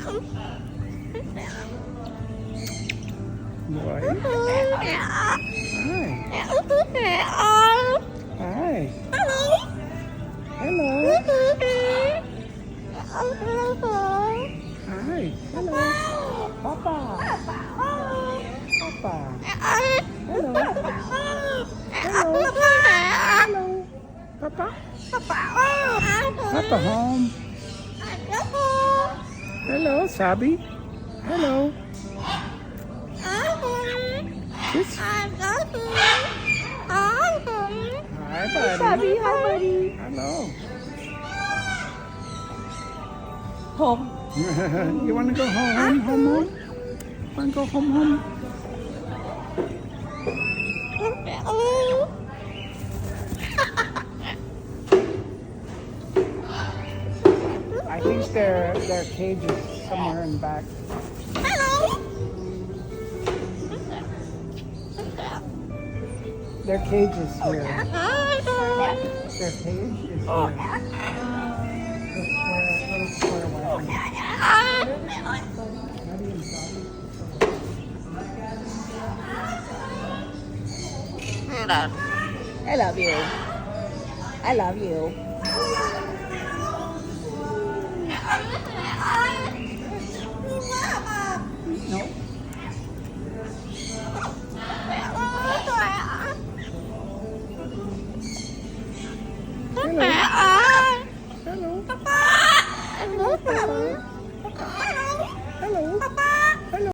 Boy. Hi. Hi. Hello. Hi. Hello. Papa. Papa. Hello. Hello. Hello. Papa. Papa home. Hello, Sabi. Hello. Kiss. Hi, buddy. Sabi, hi, buddy. Hello. Home. You want to go home? Home? Want to go home? I think their cage is somewhere in the back. Their cage is here. Their cage is here. The square one. I love you. I love you. No. Hello. Hello.